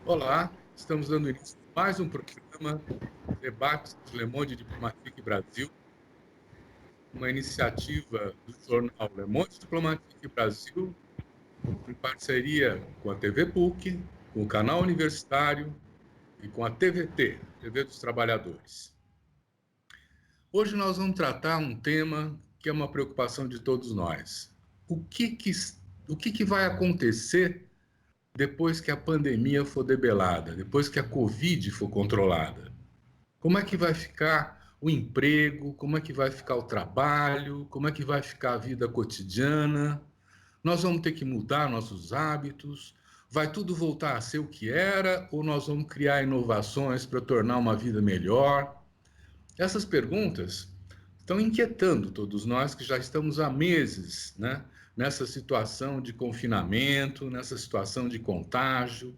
Olá, estamos dando início a mais um programa Debates do Le Monde Diplomatique Brasil, uma iniciativa do jornal Le Monde Diplomatique Brasil, em parceria com a TV PUC, com o canal universitário e com a TVT, TV dos Trabalhadores. Hoje nós vamos tratar um tema que é uma preocupação de todos nós. O que vai acontecer depois que a pandemia for debelada, depois que a Covid for controlada? Como é que vai ficar o emprego? Como é que vai ficar o trabalho? Como é que vai ficar a vida cotidiana? Nós vamos ter que mudar nossos hábitos? Vai tudo voltar a ser o que era? Ou nós vamos criar inovações para tornar uma vida melhor? Essas perguntas estão inquietando todos nós que já estamos há meses, né, nessa situação de confinamento, nessa situação de contágio,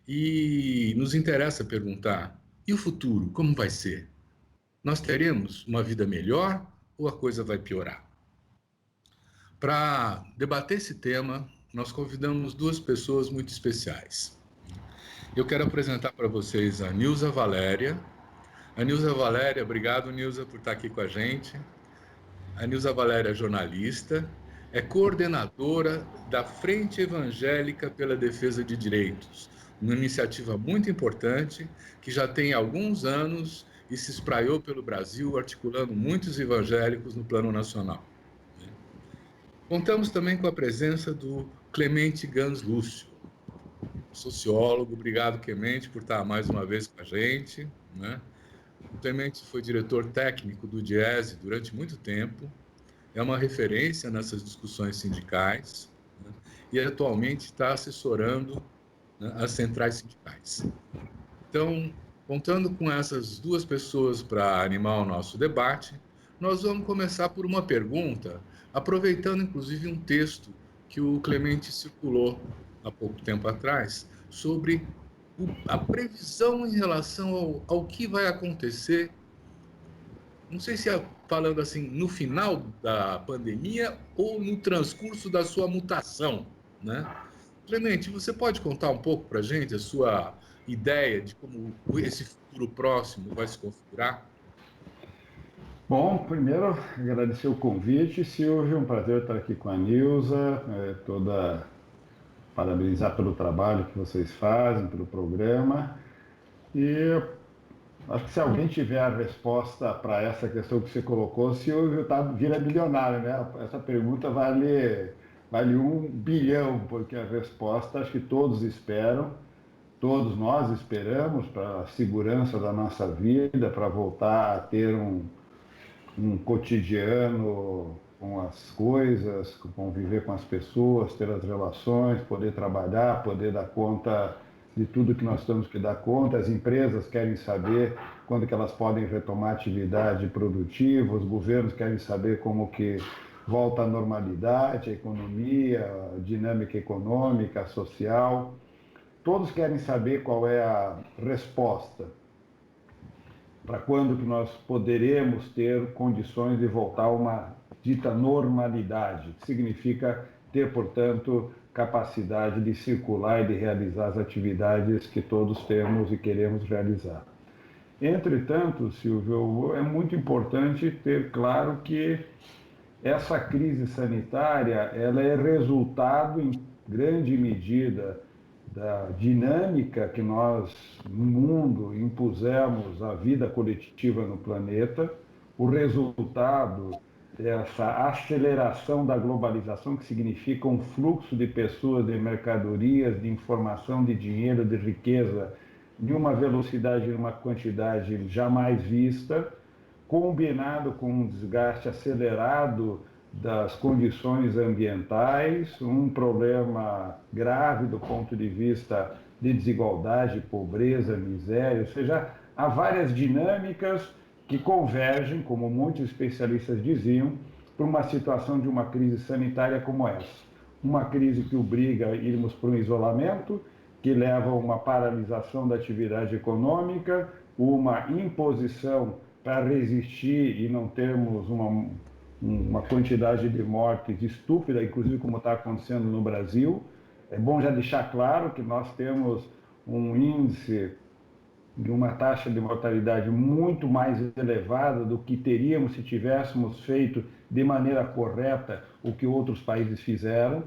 e nos interessa perguntar: e o futuro, como vai ser? Nós teremos uma vida melhor ou a coisa vai piorar? Para debater esse tema, nós convidamos duas pessoas muito especiais. Eu quero apresentar para vocês a Nilza Valéria. A Nilza Valéria, obrigado, Nilza, por estar aqui com a gente. A Nilza Valéria é jornalista, é coordenadora da Frente Evangélica pela Defesa de Direitos, uma iniciativa muito importante que já tem alguns anos e se espraiou pelo Brasil, articulando muitos evangélicos no plano nacional. Contamos também com a presença do Clemente Gans Lúcio, sociólogo. Obrigado, Clemente, por estar mais uma vez com a gente, né? O Clemente foi diretor técnico do Diese durante muito tempo, é uma referência nessas discussões sindicais, né? E atualmente está assessorando, né, as centrais sindicais. Então, contando com essas duas pessoas para animar o nosso debate, nós vamos começar por uma pergunta, aproveitando inclusive um texto que o Clemente circulou há pouco tempo atrás, sobre a previsão em relação ao que vai acontecer, não sei se é falando assim, no final da pandemia ou no transcurso da sua mutação, né? Clemente, você pode contar um pouco para a gente a sua ideia de como esse futuro próximo vai se configurar? Bom, primeiro agradecer o convite, Silvio, um prazer estar aqui com a Nilza, parabenizar pelo trabalho que vocês fazem, pelo programa, e acho que se alguém tiver a resposta para essa questão que você colocou, Silvio, vira bilionário, né? Essa pergunta vale 1 bilhão, porque a resposta acho que todos esperam, todos nós esperamos para a segurança da nossa vida, para voltar a ter um cotidiano com as coisas, conviver com as pessoas, ter as relações, poder trabalhar, poder dar conta de tudo que nós temos que dar conta. As empresas querem saber quando que elas podem retomar atividade produtiva, os governos querem saber como que volta à normalidade, a economia, a dinâmica econômica, social. Todos querem saber qual é a resposta para quando que nós poderemos ter condições de voltar a uma dita normalidade, que significa ter, portanto, capacidade de circular e de realizar as atividades que todos temos e queremos realizar. Entretanto, Silvio, é muito importante ter claro que essa crise sanitária ela é resultado, em grande medida, da dinâmica que nós, no mundo, impusemos à vida coletiva no planeta, o resultado dessa aceleração da globalização, que significa um fluxo de pessoas, de mercadorias, de informação, de dinheiro, de riqueza, de uma velocidade e uma quantidade jamais vista, combinado com um desgaste acelerado das condições ambientais, um problema grave do ponto de vista de desigualdade, pobreza, miséria, ou seja, há várias dinâmicas que convergem, como muitos especialistas diziam, para uma situação de uma crise sanitária como essa. Uma crise que obriga a irmos para um isolamento, que leva a uma paralisação da atividade econômica, uma imposição para resistir e não termos uma quantidade de mortes estúpida, inclusive como está acontecendo no Brasil. É bom já deixar claro que nós temos um índice de uma taxa de mortalidade muito mais elevada do que teríamos se tivéssemos feito de maneira correta o que outros países fizeram,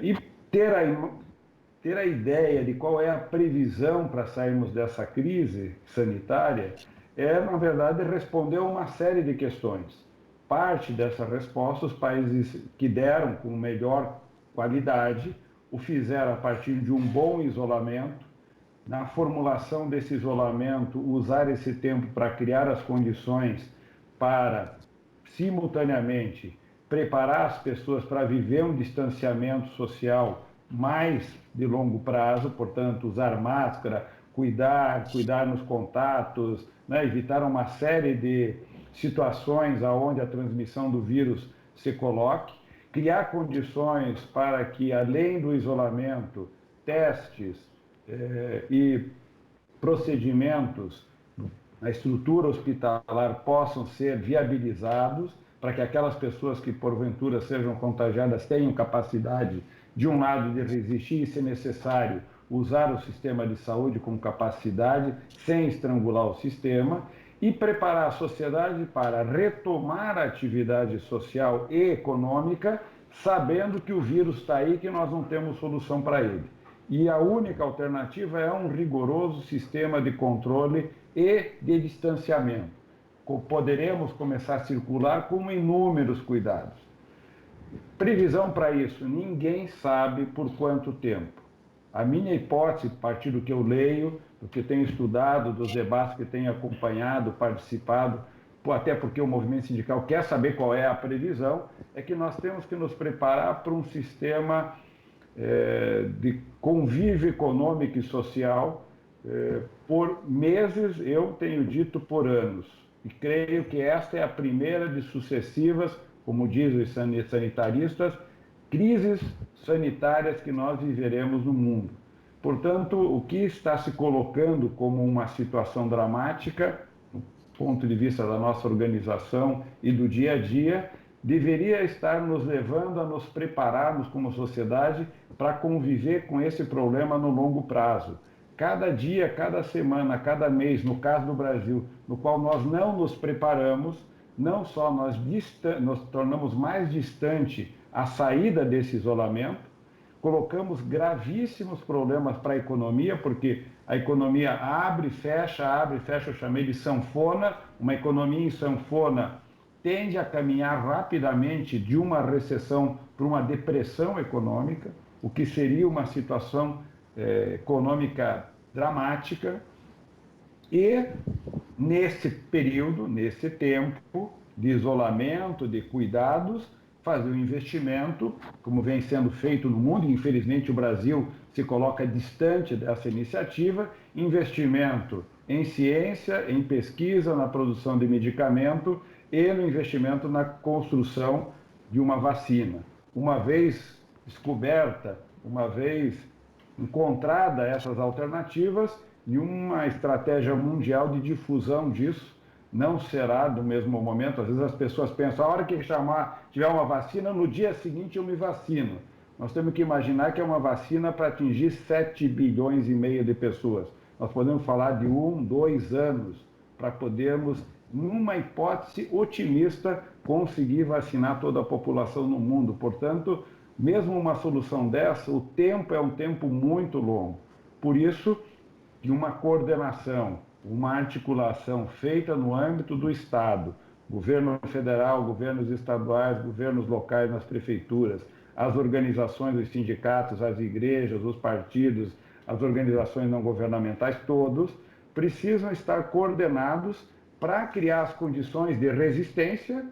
e ter a ideia de qual é a previsão para sairmos dessa crise sanitária na verdade, responder a uma série de questões. Parte dessa resposta, os países que deram com melhor qualidade o fizeram a partir de um bom isolamento, na formulação desse isolamento, usar esse tempo para criar as condições para, simultaneamente, preparar as pessoas para viver um distanciamento social mais de longo prazo, portanto, usar máscara, cuidar nos contatos, né, evitar uma série de situações onde a transmissão do vírus se coloque, criar condições para que, além do isolamento, testes, e procedimentos na estrutura hospitalar possam ser viabilizados para que aquelas pessoas que porventura sejam contagiadas tenham capacidade, de um lado, de resistir e, se necessário, usar o sistema de saúde com capacidade, sem estrangular o sistema, e preparar a sociedade para retomar a atividade social e econômica, sabendo que o vírus está aí e que nós não temos solução para ele. E a única alternativa é um rigoroso sistema de controle e de distanciamento. Poderemos começar a circular com inúmeros cuidados. Previsão para isso, ninguém sabe por quanto tempo. A minha hipótese, a partir do que eu leio, do que tenho estudado, dos debates que tenho acompanhado, participado, até porque o movimento sindical quer saber qual é a previsão, é que nós temos que nos preparar para um sistema de convívio econômico e social por meses, eu tenho dito por anos. E creio que esta é a primeira de sucessivas, como dizem os sanitaristas, crises sanitárias que nós viveremos no mundo. Portanto, o que está se colocando como uma situação dramática, do ponto de vista da nossa organização e do dia a dia, deveria estar nos levando a nos prepararmos como sociedade para conviver com esse problema no longo prazo. Cada dia, cada semana, cada mês, no caso do Brasil, no qual nós não nos preparamos, não só nos tornamos mais distante a saída desse isolamento, colocamos gravíssimos problemas para a economia, porque a economia abre, fecha, eu chamei de sanfona, uma economia em sanfona tende a caminhar rapidamente de uma recessão para uma depressão econômica, o que seria uma situação econômica dramática. E nesse período, nesse tempo de isolamento, de cuidados, fazer um investimento, como vem sendo feito no mundo, e infelizmente o Brasil se coloca distante dessa iniciativa, investimento em ciência, em pesquisa, na produção de medicamento e no investimento na construção de uma vacina. Uma vez descoberta, uma vez encontrada essas alternativas, e uma estratégia mundial de difusão disso, não será do mesmo momento. Às vezes as pessoas pensam, a hora que tiver uma vacina, no dia seguinte eu me vacino. Nós temos que imaginar que é uma vacina para atingir 7,5 bilhões de pessoas. Nós podemos falar de 1, 2 anos para podermos, numa hipótese otimista, conseguir vacinar toda a população no mundo. Portanto, mesmo uma solução dessa, o tempo é um tempo muito longo. Por isso, que uma coordenação, uma articulação feita no âmbito do Estado, governo federal, governos estaduais, governos locais nas prefeituras, as organizações, os sindicatos, as igrejas, os partidos, as organizações não governamentais, todos precisam estar coordenados para criar as condições de resistência,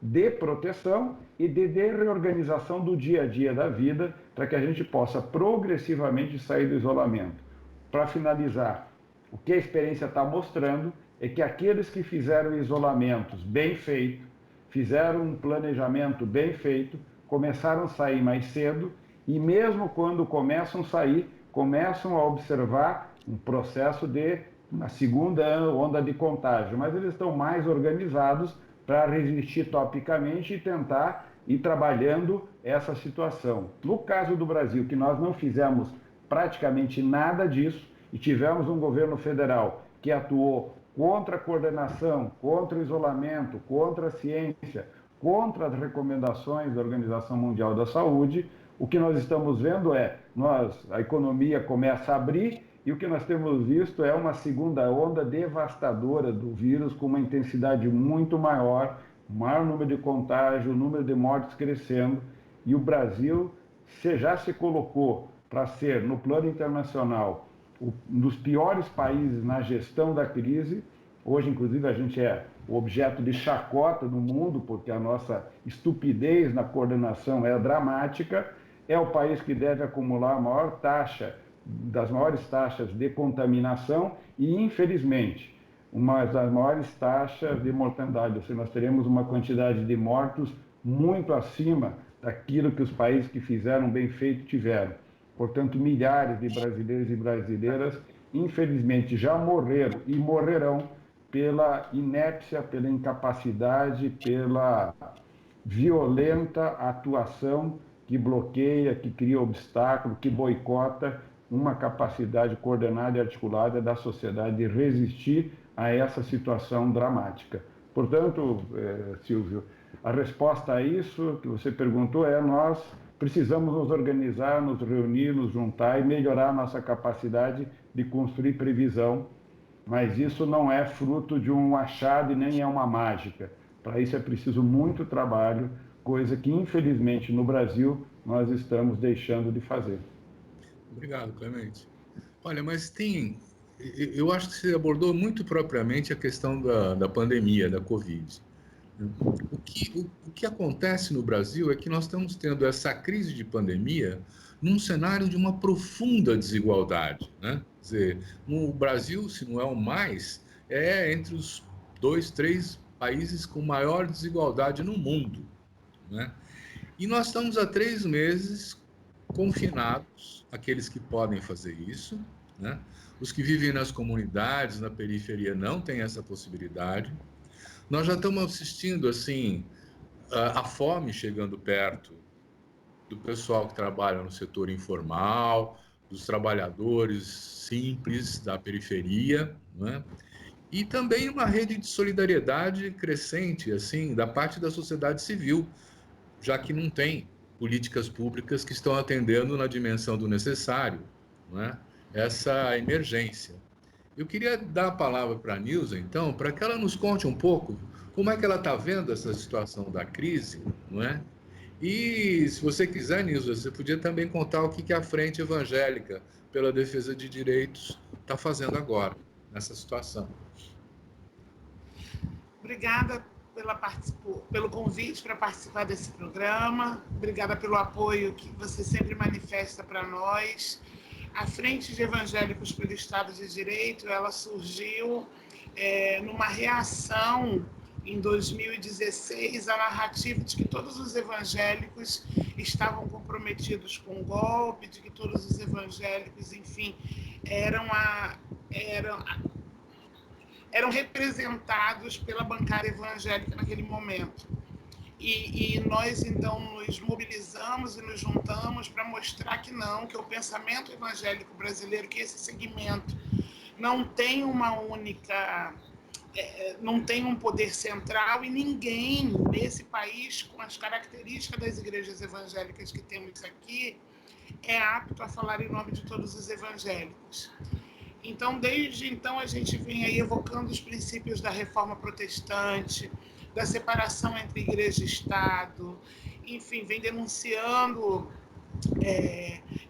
de proteção e de reorganização do dia a dia da vida, para que a gente possa progressivamente sair do isolamento. Para finalizar, o que a experiência está mostrando é que aqueles que fizeram isolamentos bem feito, fizeram um planejamento bem feito, começaram a sair mais cedo e mesmo quando começam a sair, começam a observar um processo de uma segunda onda de contágio, mas eles estão mais organizados para resistir topicamente e tentar ir trabalhando essa situação. No caso do Brasil, que nós não fizemos praticamente nada disso, e tivemos um governo federal que atuou contra a coordenação, contra o isolamento, contra a ciência, contra as recomendações da Organização Mundial da Saúde, o que nós estamos vendo é, a economia começa a abrir e o que nós temos visto é uma segunda onda devastadora do vírus com uma intensidade muito maior, maior número de contágio, o número de mortes crescendo, e o Brasil já se colocou para ser, no plano internacional, um dos piores países na gestão da crise. Hoje, inclusive, a gente é o objeto de chacota no mundo, porque a nossa estupidez na coordenação é dramática. É o país que deve acumular a maior taxa, das maiores taxas de contaminação e, infelizmente, uma das maiores taxas de mortandade. Ou seja, nós teremos uma quantidade de mortos muito acima daquilo que os países que fizeram bem feito tiveram. Portanto, milhares de brasileiros e brasileiras, infelizmente, já morreram e morrerão pela inépcia, pela incapacidade, pela violenta atuação que bloqueia, que cria obstáculo, que boicota uma capacidade coordenada e articulada da sociedade de resistir a essa situação dramática. Portanto, Silvio, a resposta a isso que você perguntou é: nós precisamos nos organizar, nos reunir, nos juntar e melhorar a nossa capacidade de construir previsão, mas isso não é fruto de um achado e nem é uma mágica. Para isso é preciso muito trabalho, coisa que, infelizmente, no Brasil, nós estamos deixando de fazer. Obrigado, Clemente. Olha, mas eu acho que você abordou muito propriamente a questão da pandemia, da Covid. O que acontece no Brasil é que nós estamos tendo essa crise de pandemia num cenário de uma profunda desigualdade, né? Quer dizer, no Brasil, se não é o mais, é entre os 2, 3 países com maior desigualdade no mundo, né? E nós estamos há 3 meses confinados, aqueles que podem fazer isso, né? Os que vivem nas comunidades, na periferia, não têm essa possibilidade. Nós já estamos assistindo, assim, a fome chegando perto do pessoal que trabalha no setor informal, dos trabalhadores simples da periferia, né? E também uma rede de solidariedade crescente, assim, da parte da sociedade civil, já que não tem políticas públicas que estão atendendo na dimensão do necessário, né? Essa emergência. Eu queria dar a palavra para a Nilza, então, para que ela nos conte um pouco como é que ela está vendo essa situação da crise, não é? E, se você quiser, Nilza, você podia também contar o que a Frente Evangélica pela Defesa de Direitos está fazendo agora, nessa situação. Obrigada pelo convite para participar desse programa. Obrigada pelo apoio que você sempre manifesta para nós. A Frente de Evangélicos pelo Estado de Direito, ela surgiu numa reação em 2016 à narrativa de que todos os evangélicos estavam comprometidos com o golpe, de que todos os evangélicos, enfim, eram representados pela bancada evangélica naquele momento. E nós, então, nos mobilizamos e nos juntamos para mostrar que não, que o pensamento evangélico brasileiro, que esse segmento não tem uma única... não tem um poder central e ninguém nesse país, com as características das igrejas evangélicas que temos aqui, é apto a falar em nome de todos os evangélicos. Então, desde então, a gente vem aí evocando os princípios da reforma protestante, da separação entre igreja e Estado, enfim, vem denunciando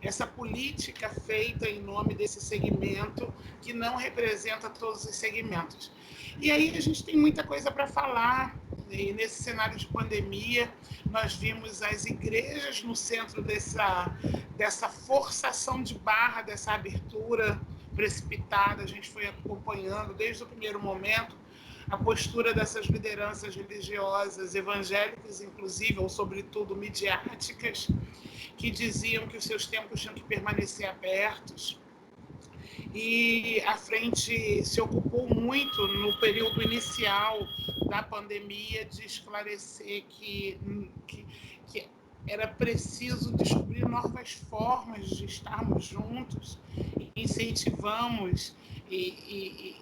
essa política feita em nome desse segmento que não representa todos os segmentos. E aí a gente tem muita coisa para falar, e nesse cenário de pandemia, nós vimos as igrejas no centro dessa forçação de barra, dessa abertura precipitada. A gente foi acompanhando desde o primeiro momento a postura dessas lideranças religiosas, evangélicas inclusive, ou sobretudo midiáticas, que diziam que os seus templos tinham que permanecer abertos. E a Frente se ocupou muito, no período inicial da pandemia, de esclarecer que era preciso descobrir novas formas de estarmos juntos, incentivamos e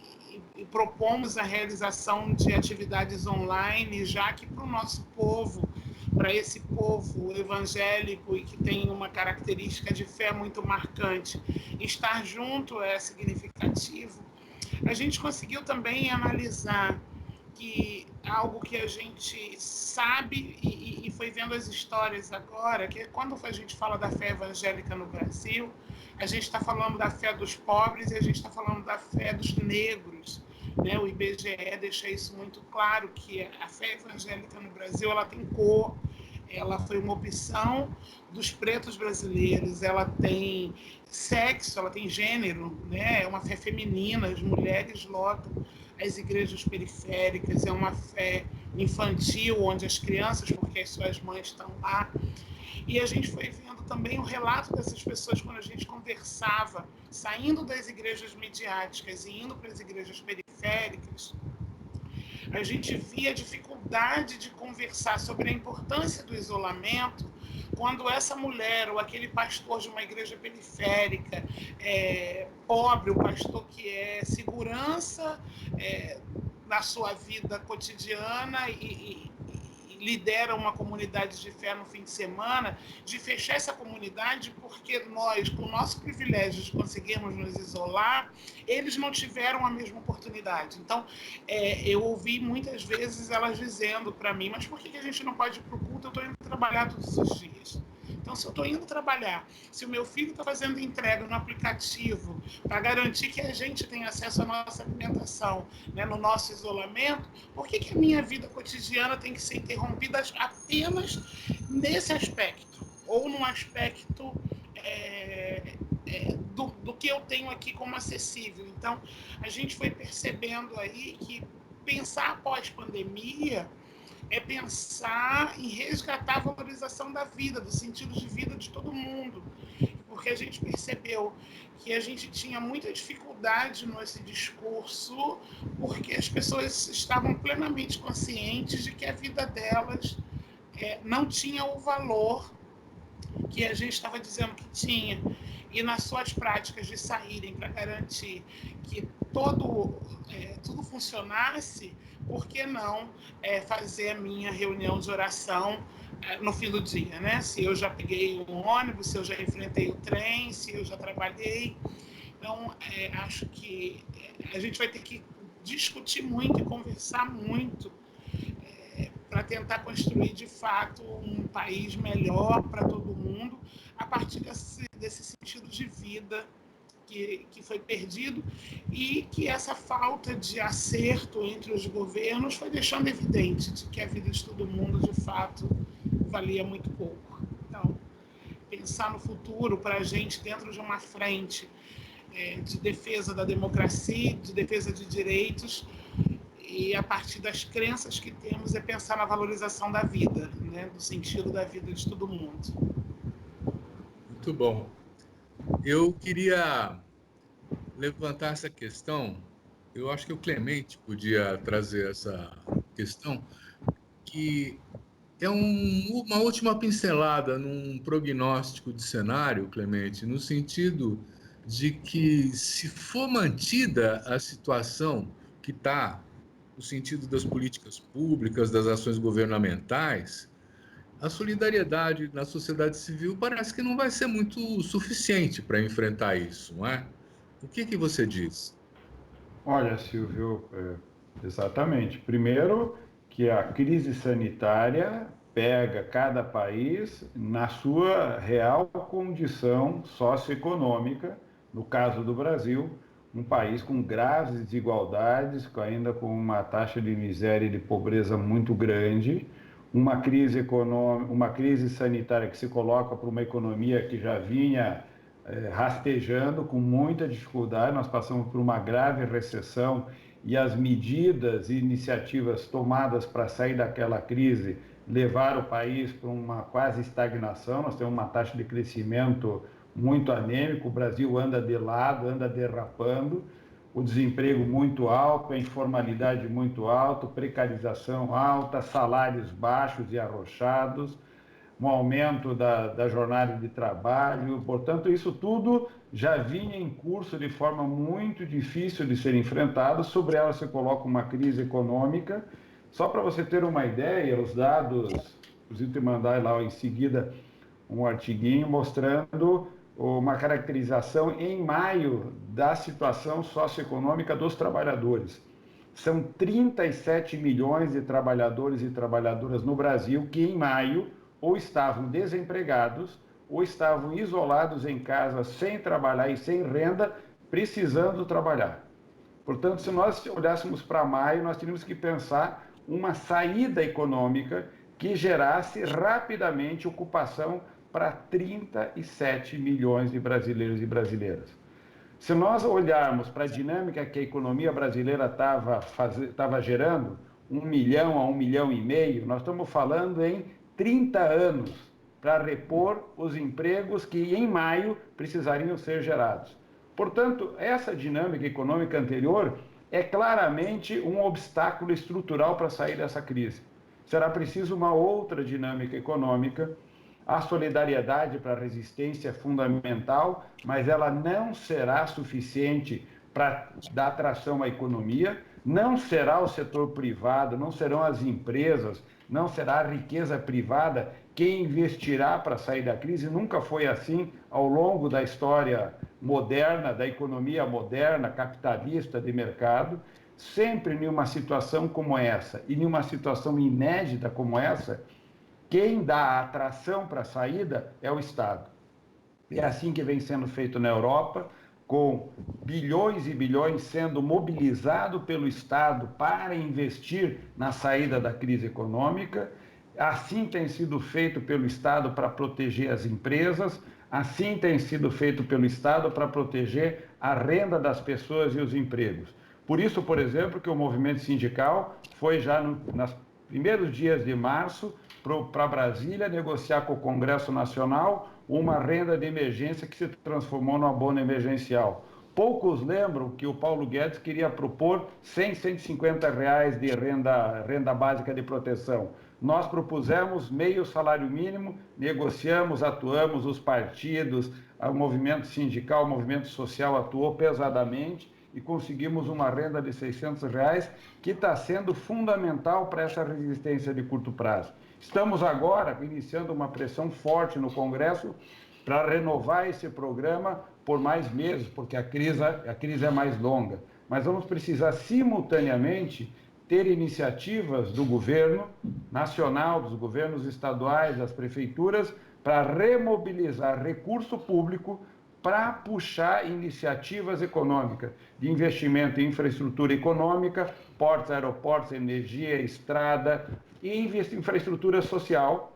propomos a realização de atividades online, já que para o nosso povo, para esse povo evangélico e que tem uma característica de fé muito marcante, estar junto é significativo. A gente conseguiu também analisar que algo que a gente sabe e foi vendo as histórias agora, que quando a gente fala da fé evangélica no Brasil, a gente está falando da fé dos pobres e a gente está falando da fé dos negros. Né? O IBGE deixa isso muito claro, que a fé evangélica no Brasil ela tem cor, ela foi uma opção dos pretos brasileiros, ela tem sexo, ela tem gênero, né? É uma fé feminina, as mulheres lotam as igrejas periféricas, é uma fé infantil, onde as crianças, porque as suas mães estão lá. E a gente foi vendo também o relato dessas pessoas quando a gente conversava, saindo das igrejas midiáticas e indo para as igrejas periféricas, a gente via a dificuldade de conversar sobre a importância do isolamento quando essa mulher ou aquele pastor de uma igreja periférica, pobre, o pastor que é segurança na sua vida cotidiana e lidera uma comunidade de fé no fim de semana, de fechar essa comunidade porque nós, com o nosso privilégio de conseguirmos nos isolar, eles não tiveram a mesma oportunidade. Então, eu ouvi muitas vezes elas dizendo para mim, mas por que a gente não pode ir para o culto? Eu estou indo trabalhar todos os dias. Então, se eu estou indo trabalhar, se o meu filho está fazendo entrega no aplicativo para garantir que a gente tenha acesso à nossa alimentação, né, no nosso isolamento, por que a minha vida cotidiana tem que ser interrompida apenas nesse aspecto? Ou num aspecto do que eu tenho aqui como acessível? Então, a gente foi percebendo aí que pensar após pandemia é pensar em resgatar a valorização da vida, do sentido de vida de todo mundo. Porque a gente percebeu que a gente tinha muita dificuldade nesse discurso, porque as pessoas estavam plenamente conscientes de que a vida delas não tinha o valor que a gente estava dizendo que tinha. E nas suas práticas de saírem para garantir que tudo funcionasse, por que não fazer a minha reunião de oração no fim do dia, né? Se eu já peguei um ônibus, se eu já enfrentei o trem, se eu já trabalhei. Então, acho que a gente vai ter que discutir muito e conversar muito para tentar construir, de fato, um país melhor para todo mundo, a partir desse sentido de vida que foi perdido e que essa falta de acerto entre os governos foi deixando evidente de que a vida de todo mundo, de fato, valia muito pouco. Então, pensar no futuro para a gente dentro de uma frente de defesa da democracia, de defesa de direitos, e a partir das crenças que temos é pensar na valorização da vida, né? Do sentido da vida de todo mundo. Muito bom. Eu queria levantar essa questão, eu acho que o Clemente podia trazer essa questão, que é uma última pincelada num prognóstico de cenário, Clemente, no sentido de que, se for mantida a situação que está, no sentido das políticas públicas, das ações governamentais, a solidariedade na sociedade civil parece que não vai ser muito suficiente para enfrentar isso, não é? O que você diz? Olha, Silvio, exatamente. Primeiro, que a crise sanitária pega cada país na sua real condição socioeconômica. No caso do Brasil, um país com graves desigualdades, ainda com uma taxa de miséria e de pobreza muito grande, uma crise econômica, uma crise sanitária que se coloca para uma economia que já vinha rastejando com muita dificuldade. Nós passamos por uma grave recessão e as medidas e iniciativas tomadas para sair daquela crise levaram o país para uma quase estagnação. Nós temos uma taxa de crescimento muito anêmico, o Brasil anda de lado, anda derrapando, o desemprego muito alto, a informalidade muito alta, precarização alta, salários baixos e arrochados, um aumento da jornada de trabalho. Portanto, isso tudo já vinha em curso de forma muito difícil de ser enfrentado. Sobre ela se coloca uma crise econômica. Só para você ter uma ideia, os dados, inclusive te mandar lá em seguida um artiguinho mostrando uma caracterização em maio da situação socioeconômica dos trabalhadores. São 37 milhões de trabalhadores e trabalhadoras no Brasil que em maio ou estavam desempregados ou estavam isolados em casa sem trabalhar e sem renda, precisando trabalhar. Portanto, se nós olhássemos para maio, nós teríamos que pensar uma saída econômica que gerasse rapidamente ocupação para 37 milhões de brasileiros e brasileiras. Se nós olharmos para a dinâmica que a economia brasileira estava gerando, 1 milhão a 1,5 milhão, nós estamos falando em 30 anos para repor os empregos que em maio precisariam ser gerados. Portanto, essa dinâmica econômica anterior é claramente um obstáculo estrutural para sair dessa crise. Será preciso uma outra dinâmica econômica. A solidariedade para a resistência é fundamental, mas ela não será suficiente para dar tração à economia, não será o setor privado, não serão as empresas, não será a riqueza privada quem investirá para sair da crise. Nunca foi assim ao longo da história moderna, da economia moderna, capitalista de mercado. Sempre em uma situação como essa e em uma situação inédita como essa, quem dá a atração para a saída é o Estado. É assim que vem sendo feito na Europa, com bilhões e bilhões sendo mobilizados pelo Estado para investir na saída da crise econômica. Assim tem sido feito pelo Estado para proteger as empresas, assim tem sido feito pelo Estado para proteger a renda das pessoas e os empregos. Por isso, por exemplo, que o movimento sindical foi já nos primeiros dias de março para Brasília negociar com o Congresso Nacional uma renda de emergência que se transformou no abono emergencial. Poucos lembram que o Paulo Guedes queria propor 100, 150 reais de renda básica de proteção. Nós propusemos meio salário mínimo, negociamos, atuamos, os partidos, o movimento sindical, o movimento social atuou pesadamente e conseguimos uma renda de 600 reais que está sendo fundamental para essa resistência de curto prazo. Estamos agora iniciando uma pressão forte no Congresso para renovar esse programa por mais meses, porque a crise é mais longa. Mas vamos precisar simultaneamente ter iniciativas do governo nacional, dos governos estaduais, das prefeituras, para remobilizar recurso público para puxar iniciativas econômicas de investimento em infraestrutura econômica, portos, aeroportos, energia, estrada e infraestrutura social,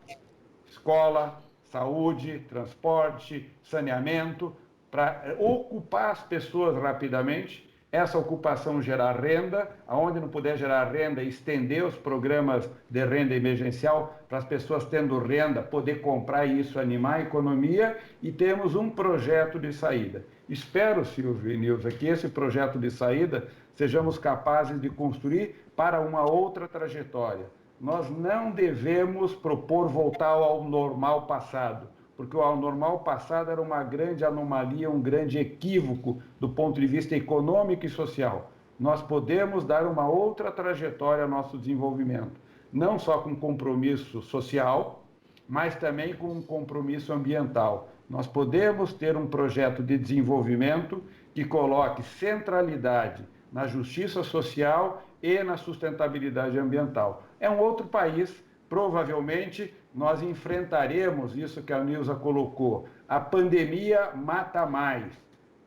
escola, saúde, transporte, saneamento, para ocupar as pessoas rapidamente, essa ocupação gerar renda, aonde não puder gerar renda, estender os programas de renda emergencial para as pessoas tendo renda, poder comprar e isso animar a economia, e temos um projeto de saída. Espero, Silvio e Nilza, que esse projeto de saída sejamos capazes de construir para uma outra trajetória. Nós não devemos propor voltar ao normal passado, porque o normal passado era uma grande anomalia, um grande equívoco do ponto de vista econômico e social. Nós podemos dar uma outra trajetória ao nosso desenvolvimento, não só com compromisso social, mas também com um compromisso ambiental. Nós podemos ter um projeto de desenvolvimento que coloque centralidade na justiça social e na sustentabilidade ambiental. É um outro país. Provavelmente nós enfrentaremos isso que a Nilza colocou. A pandemia mata mais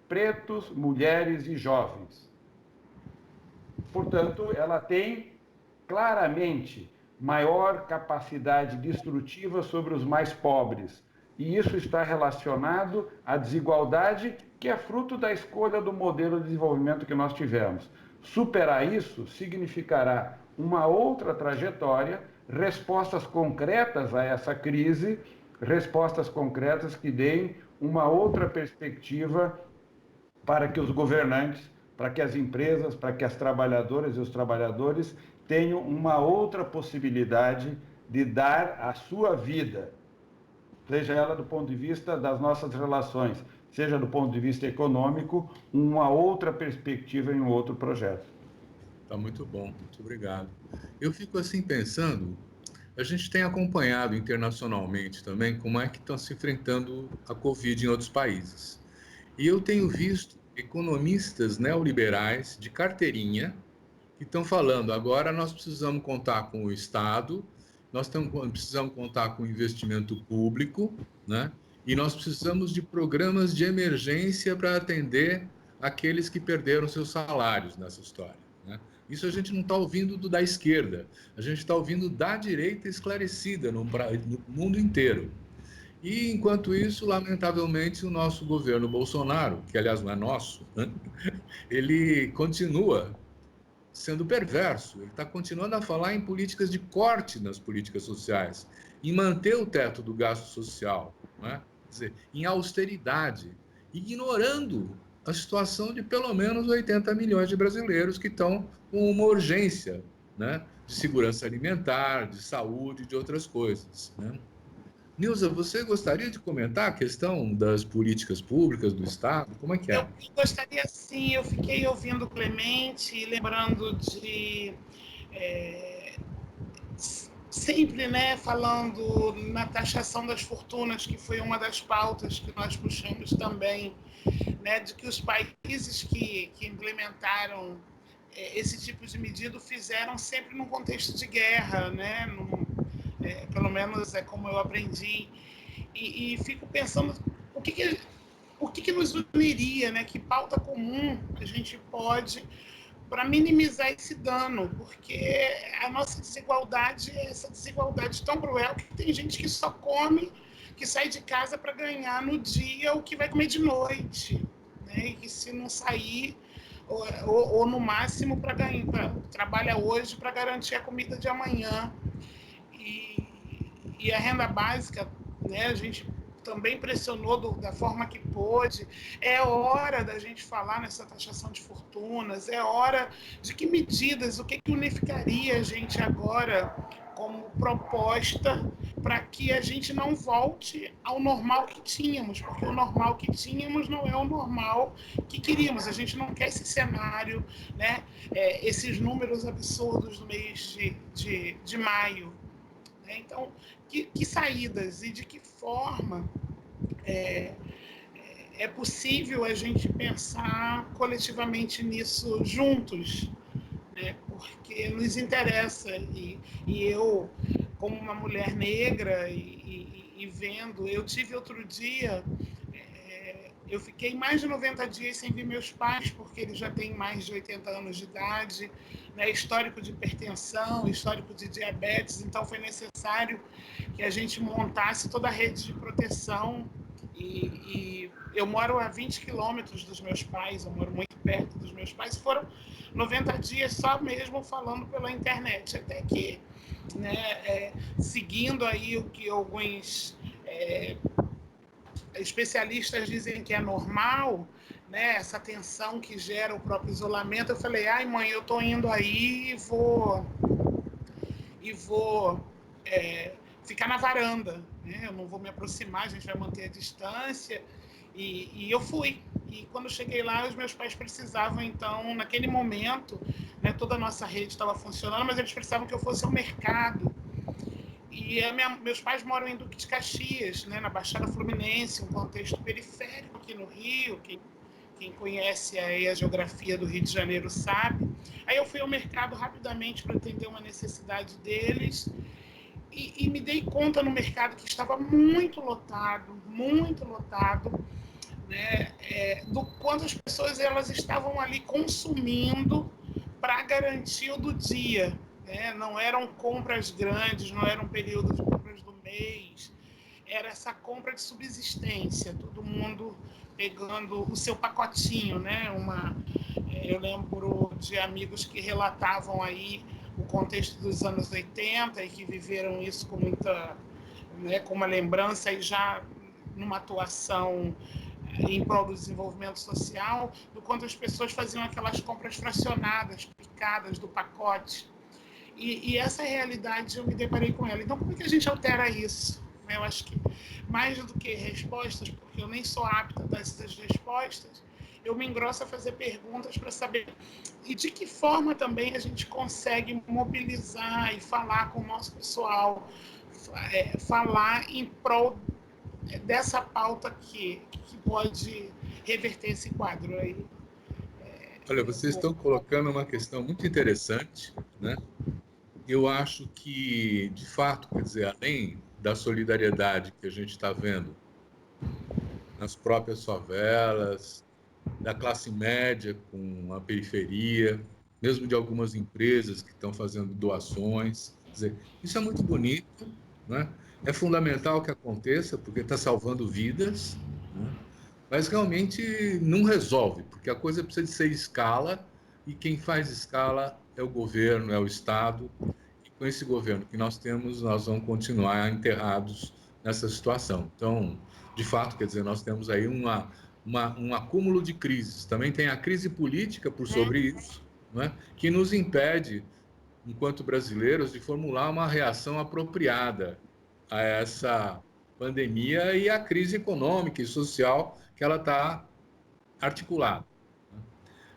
pretos, mulheres e jovens. Portanto, ela tem claramente maior capacidade destrutiva sobre os mais pobres. E isso está relacionado à desigualdade, que é fruto da escolha do modelo de desenvolvimento que nós tivemos. Superar isso significará uma outra trajetória, respostas concretas a essa crise, respostas concretas que deem uma outra perspectiva para que os governantes, para que as empresas, para que as trabalhadoras e os trabalhadores tenham uma outra possibilidade de dar a sua vida seja ela do ponto de vista das nossas relações, seja do ponto de vista econômico, uma outra perspectiva em um outro projeto. Tá muito bom, muito obrigado. Eu fico assim pensando, a gente tem acompanhado internacionalmente também como é que estão se enfrentando a Covid em outros países. E eu tenho visto economistas neoliberais de carteirinha que estão falando, agora nós precisamos contar com o Estado, precisamos contar com investimento público, né? E nós precisamos de programas de emergência para atender aqueles que perderam seus salários nessa história, né? Isso a gente não está ouvindo da esquerda, a gente está ouvindo da direita esclarecida no mundo inteiro. E, enquanto isso, lamentavelmente, o nosso governo Bolsonaro, que aliás não é nosso, né? Ele continua sendo perverso. Ele está continuando a falar em políticas de corte nas políticas sociais, em manter o teto do gasto social, né? Quer dizer, em austeridade, ignorando a situação de pelo menos 80 milhões de brasileiros que estão com uma urgência, né? De segurança alimentar, de saúde, de outras coisas, né? Nilza, você gostaria de comentar a questão das políticas públicas do Estado? Como é que Eu é? gostaria sim, eu fiquei ouvindo o Clemente e lembrando de sempre, né, falando na taxação das fortunas, que foi uma das pautas que nós puxamos também, né, de que os países que implementaram esse tipo de medida fizeram sempre num contexto de guerra, né, pelo menos é como eu aprendi, e fico pensando o que nos uniria, né, que pauta comum a gente pode para minimizar esse dano, porque a nossa desigualdade é essa desigualdade tão cruel que tem gente que só come, que sai de casa para ganhar no dia o que vai comer de noite, né? E que se não sair, ou no máximo para ganhar, trabalha hoje para garantir a comida de amanhã. E a renda básica, né, a gente também pressionou da forma que pôde. É hora da gente falar nessa taxação de fortunas, é hora de que medidas, o que unificaria a gente agora como proposta para que a gente não volte ao normal que tínhamos, porque o normal que tínhamos não é o normal que queríamos. A gente não quer esse cenário, né, esses números absurdos no mês de maio. Então, que saídas e de que forma é possível a gente pensar coletivamente nisso juntos, né? Porque nos interessa. E eu, como uma mulher negra e vendo, eu tive outro dia, eu fiquei mais de 90 dias sem ver meus pais, porque eles já têm mais de 80 anos de idade, né? Histórico de hipertensão, histórico de diabetes, então foi necessário que a gente montasse toda a rede de proteção. E eu moro a 20 quilômetros dos meus pais, eu moro muito perto dos meus pais, foram 90 dias só mesmo falando pela internet, até que, né, seguindo aí o que alguns especialistas dizem que é normal, né, essa tensão que gera o próprio isolamento, eu falei, ai mãe, eu tô indo aí e vou ficar na varanda, né? Eu não vou me aproximar, a gente vai manter a distância, e eu fui. E quando eu cheguei lá, os meus pais precisavam, então, naquele momento, né, toda a nossa rede estava funcionando, mas eles precisavam que eu fosse ao mercado. E meus pais moram em Duque de Caxias, né, na Baixada Fluminense, um contexto periférico aqui no Rio. Quem conhece aí a geografia do Rio de Janeiro sabe. Aí eu fui ao mercado rapidamente para atender uma necessidade deles e me dei conta no mercado que estava muito lotado, né, do quanto as pessoas elas estavam ali consumindo para garantir o do dia. Né? Não eram compras grandes, não era um período de compras do mês, era essa compra de subsistência, todo mundo pegando o seu pacotinho, né? Eu lembro de amigos que relatavam aí o contexto dos anos 80 e que viveram isso com muita, né, com uma lembrança e já numa atuação em prol do desenvolvimento social, do quanto as pessoas faziam aquelas compras fracionadas, picadas do pacote. E essa realidade eu me deparei com ela. Então, como é que a gente altera isso? né? Eu acho que mais do que respostas, porque eu nem sou apta a dar essas respostas, eu me engrosso a fazer perguntas para saber e de que forma também a gente consegue mobilizar e falar com o nosso pessoal, falar em prol dessa pauta que pode reverter esse quadro aí. Olha, vocês estão colocando uma questão muito interessante, né? Eu acho que, de fato, quer dizer, além da solidariedade que a gente está vendo nas próprias favelas, da classe média com a periferia, mesmo de algumas empresas que estão fazendo doações. Quer dizer, isso é muito bonito, né? É fundamental que aconteça, porque está salvando vidas, né? Mas realmente não resolve, porque a coisa precisa de ser escala, e quem faz escala é o governo, é o Estado, e com esse governo que nós temos, nós vamos continuar enterrados nessa situação. Então, de fato, quer dizer, nós temos aí um acúmulo de crises. Também tem a crise política por sobre isso, né, que nos impede, enquanto brasileiros, de formular uma reação apropriada a essa pandemia e à crise econômica e social que ela está articulada.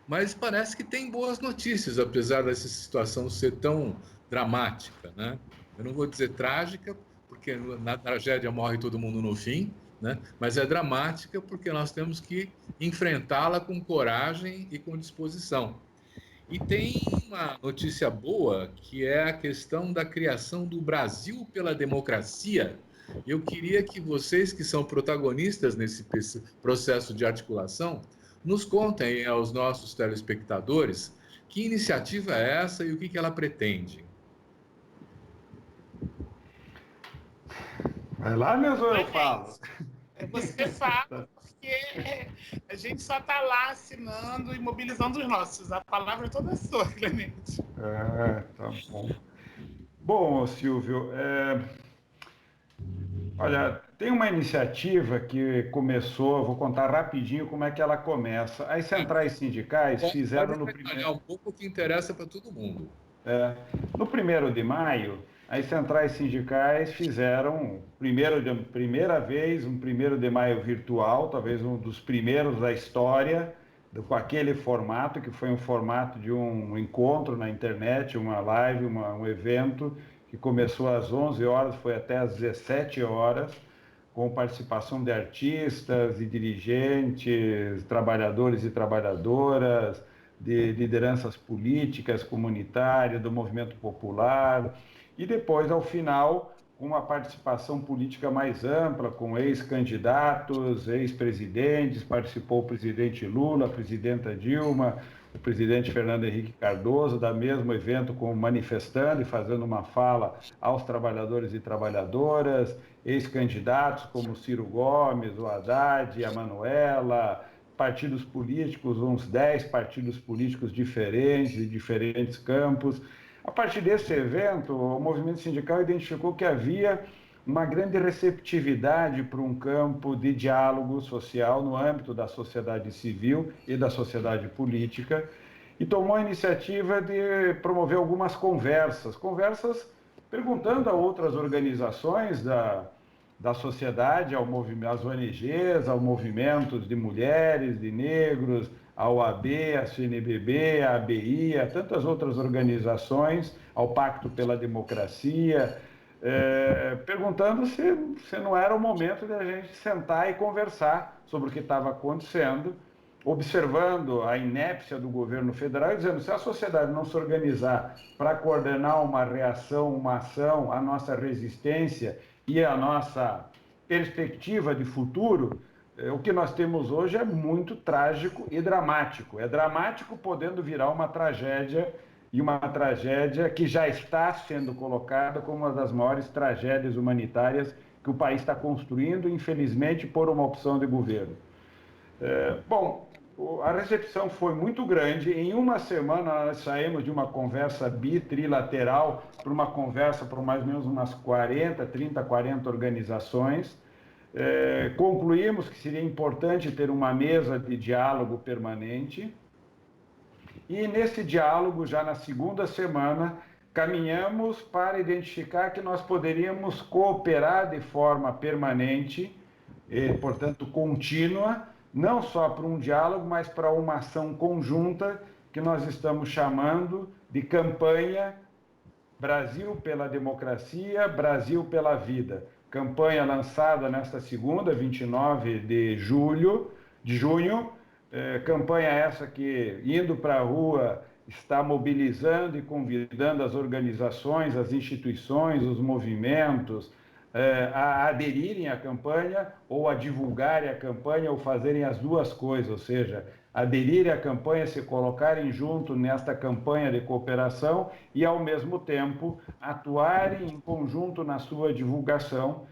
Mas parece que tem boas notícias, apesar dessa situação ser tão dramática, né? Eu não vou dizer trágica, porque na tragédia morre todo mundo no fim, né? Mas é dramática porque nós temos que enfrentá-la com coragem e com disposição. E tem uma notícia boa, que é a questão da criação do Brasil pela democracia. Eu queria que vocês, que são protagonistas nesse processo de articulação, nos contem aos nossos telespectadores que iniciativa é essa e o que ela pretende. Vai lá, mesmo eu falo. Você fala, porque a gente só está lá assinando e mobilizando os nossos. A palavra é toda sua, Clemente. Tá bom. Bom, Silvio, olha, tem uma iniciativa que começou, vou contar rapidinho como é que ela começa. As centrais sindicais fizeram Pode no detalhar primeiro. um pouco o que interessa para todo mundo. No 1º de maio, as centrais sindicais fizeram, primeira vez, um 1º de maio virtual, talvez um dos primeiros da história, com aquele formato, que foi um formato de um encontro na internet, uma live, um evento, que começou às 11 horas, foi até às 17 horas, com participação de artistas e dirigentes, trabalhadores e trabalhadoras, de lideranças políticas, comunitárias, do movimento popular, e depois, ao final, uma participação política mais ampla, com ex-candidatos, ex-presidentes, participou o presidente Lula, a presidenta Dilma, o presidente Fernando Henrique Cardoso, da mesmo evento, como manifestando e fazendo uma fala aos trabalhadores e trabalhadoras, ex-candidatos como Ciro Gomes, o Haddad, a Manuela, partidos políticos, uns 10 partidos políticos diferentes, de diferentes campos. A partir desse evento, o movimento sindical identificou que havia uma grande receptividade para um campo de diálogo social no âmbito da sociedade civil e da sociedade política, e tomou a iniciativa de promover algumas conversas perguntando a outras organizações da sociedade, às ONGs, aos movimentos de mulheres, de negros, a OAB, a CNBB, a ABI, a tantas outras organizações, ao Pacto pela Democracia, perguntando se não era o momento de a gente sentar e conversar sobre o que estava acontecendo, observando a inépcia do governo federal e dizendo, se a sociedade não se organizar para coordenar uma reação, uma ação, a nossa resistência e a nossa perspectiva de futuro, o que nós temos hoje é muito trágico e dramático. É dramático podendo virar uma tragédia, e uma tragédia que já está sendo colocada como uma das maiores tragédias humanitárias que o país está construindo, infelizmente, por uma opção de governo. Bom, a recepção foi muito grande. Em uma semana, nós saímos de uma conversa trilateral para uma conversa para mais ou menos umas 40 organizações. Concluímos que seria importante ter uma mesa de diálogo permanente. E nesse diálogo, já na segunda semana, caminhamos para identificar que nós poderíamos cooperar de forma permanente, portanto, contínua, não só para um diálogo, mas para uma ação conjunta que nós estamos chamando de campanha Brasil pela Democracia, Brasil pela Vida. Campanha lançada nesta segunda, 29 de junho, campanha essa que, indo para a rua, está mobilizando e convidando as organizações, as instituições, os movimentos a aderirem à campanha ou a divulgarem a campanha ou fazerem as duas coisas, ou seja, aderirem à campanha, se colocarem junto nesta campanha de cooperação e, ao mesmo tempo, atuarem em conjunto na sua divulgação,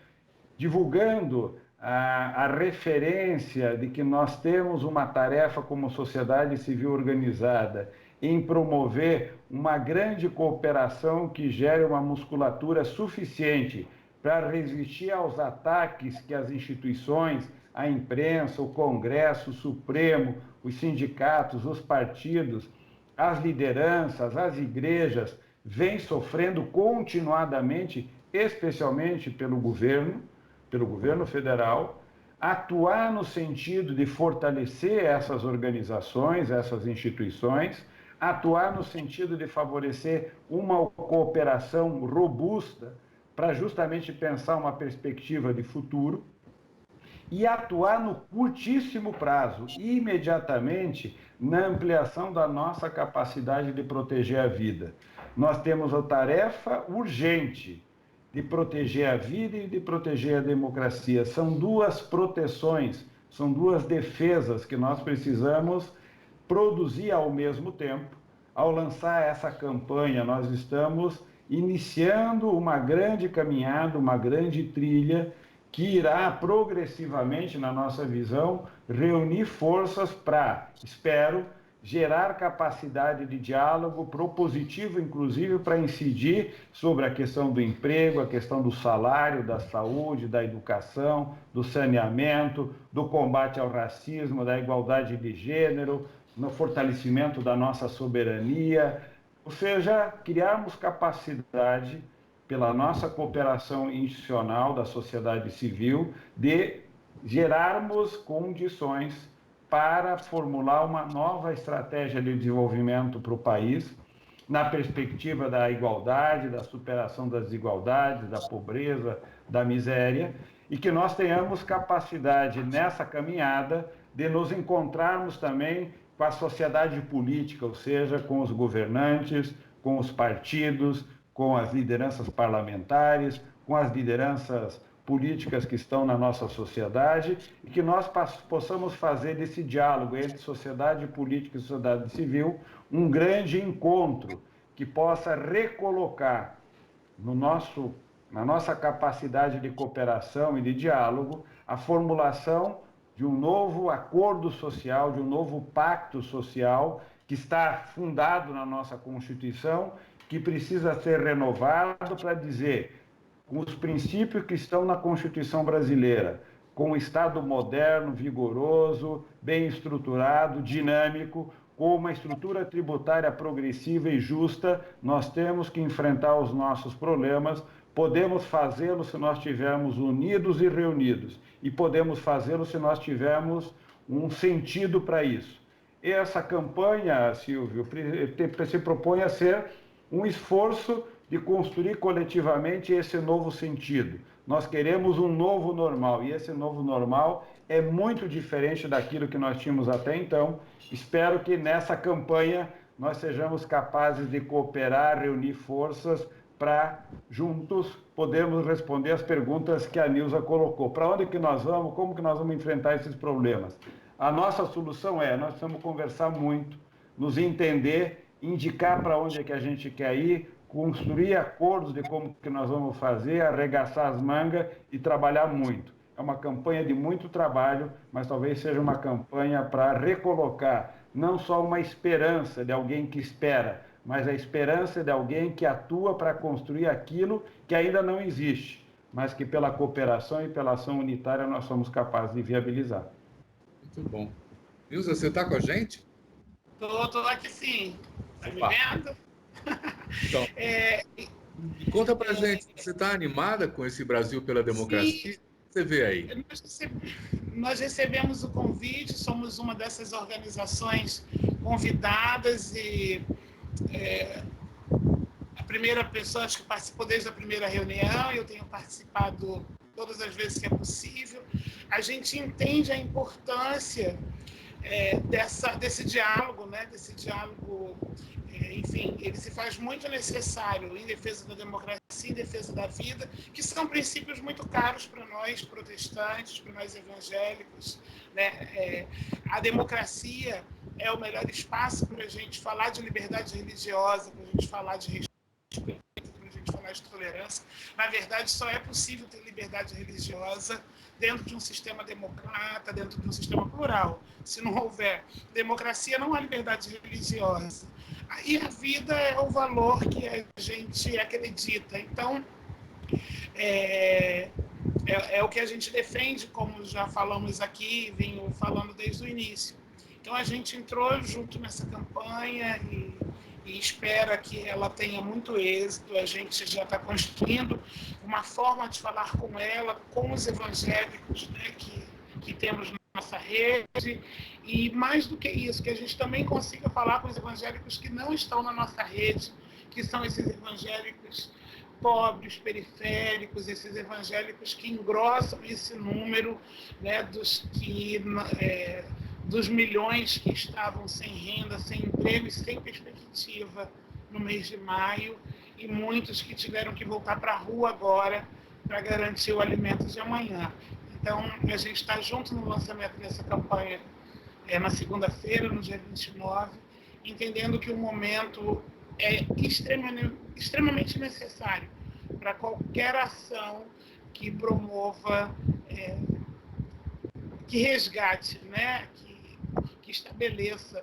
divulgando a referência de que nós temos uma tarefa como sociedade civil organizada em promover uma grande cooperação que gere uma musculatura suficiente para resistir aos ataques que as instituições, a imprensa, o Congresso, o Supremo, os sindicatos, os partidos, as lideranças, as igrejas, vêm sofrendo continuadamente, especialmente pelo governo federal, atuar no sentido de fortalecer essas organizações, essas instituições, atuar no sentido de favorecer uma cooperação robusta para justamente pensar uma perspectiva de futuro e atuar no curtíssimo prazo, imediatamente, na ampliação da nossa capacidade de proteger a vida. Nós temos a tarefa urgente de proteger a vida e de proteger a democracia. São duas proteções, são duas defesas que nós precisamos produzir ao mesmo tempo. Ao lançar essa campanha, nós estamos iniciando uma grande caminhada, uma grande trilha que irá progressivamente, na nossa visão, reunir forças para, espero, gerar capacidade de diálogo propositivo, inclusive, para incidir sobre a questão do emprego, a questão do salário, da saúde, da educação, do saneamento, do combate ao racismo, da igualdade de gênero, no fortalecimento da nossa soberania, ou seja, criarmos capacidade, pela nossa cooperação institucional da sociedade civil, de gerarmos condições para formular uma nova estratégia de desenvolvimento para o país, na perspectiva da igualdade, da superação das desigualdades, da pobreza, da miséria, e que nós tenhamos capacidade nessa caminhada de nos encontrarmos também com a sociedade política, ou seja, com os governantes, com os partidos, com as lideranças parlamentares, com as lideranças políticas que estão na nossa sociedade, e que nós possamos fazer desse diálogo entre sociedade política e sociedade civil um grande encontro que possa recolocar na nossa capacidade de cooperação e de diálogo a formulação de um novo acordo social, de um novo pacto social que está fundado na nossa Constituição, que precisa ser renovado para dizer, com os princípios que estão na Constituição brasileira, com um Estado moderno, vigoroso, bem estruturado, dinâmico, com uma estrutura tributária progressiva e justa, nós temos que enfrentar os nossos problemas. Podemos fazê-lo se nós estivermos unidos e reunidos, e podemos fazê-lo se nós tivermos um sentido para isso. E essa campanha, Silvio, se propõe a ser um esforço de construir coletivamente esse novo sentido. Nós queremos um novo normal, e esse novo normal é muito diferente daquilo que nós tínhamos até então. Espero que nessa campanha nós sejamos capazes de cooperar, reunir forças para, juntos, podermos responder as perguntas que a Nilza colocou. Para onde que nós vamos? Como que nós vamos enfrentar esses problemas? A nossa solução nós precisamos conversar muito, nos entender, indicar para onde é que a gente quer ir, construir acordos de como que nós vamos fazer, arregaçar as mangas e trabalhar muito. É uma campanha de muito trabalho, mas talvez seja uma campanha para recolocar não só uma esperança de alguém que espera, mas a esperança de alguém que atua para construir aquilo que ainda não existe, mas que pela cooperação e pela ação unitária nós somos capazes de viabilizar. Muito bom. Nilza, você está com a gente? Estou aqui sim. Está me vendo? Então, conta pra gente, você está animada com esse Brasil pela democracia? Sim, O que você vê aí? nós recebemos o convite, somos uma dessas organizações convidadas e a primeira pessoa, acho que participou desde a primeira reunião, eu tenho participado todas as vezes que é possível. A gente entende a importância desse diálogo, né? Desse diálogo, enfim, ele se faz muito necessário em defesa da democracia, em defesa da vida, que são princípios muito caros para nós protestantes, para nós evangélicos, né? A democracia é o melhor espaço para a gente falar de liberdade religiosa, para a gente falar de respeito, para a gente falar de tolerância. Na verdade, só é possível ter liberdade religiosa dentro de um sistema democrata, dentro de um sistema plural. Se não houver democracia, não há liberdade religiosa. E a vida é o valor que a gente acredita. Então, é o que a gente defende, como já falamos aqui, venho falando desde o início. Então, a gente entrou junto nessa campanha e espera que ela tenha muito êxito. A gente já está construindo uma forma de falar com ela, com os evangélicos, né, que temos na nossa rede, e mais do que isso, que a gente também consiga falar com os evangélicos que não estão na nossa rede, que são esses evangélicos pobres, periféricos, esses evangélicos que engrossam esse número, né, dos milhões que estavam sem renda, sem emprego e sem perspectiva no mês de maio, e muitos que tiveram que voltar para a rua agora para garantir o alimento de amanhã. Então, a gente está junto no lançamento dessa campanha na segunda-feira, no dia 29, entendendo que o momento é extremamente necessário para qualquer ação que promova, que resgate, né, que estabeleça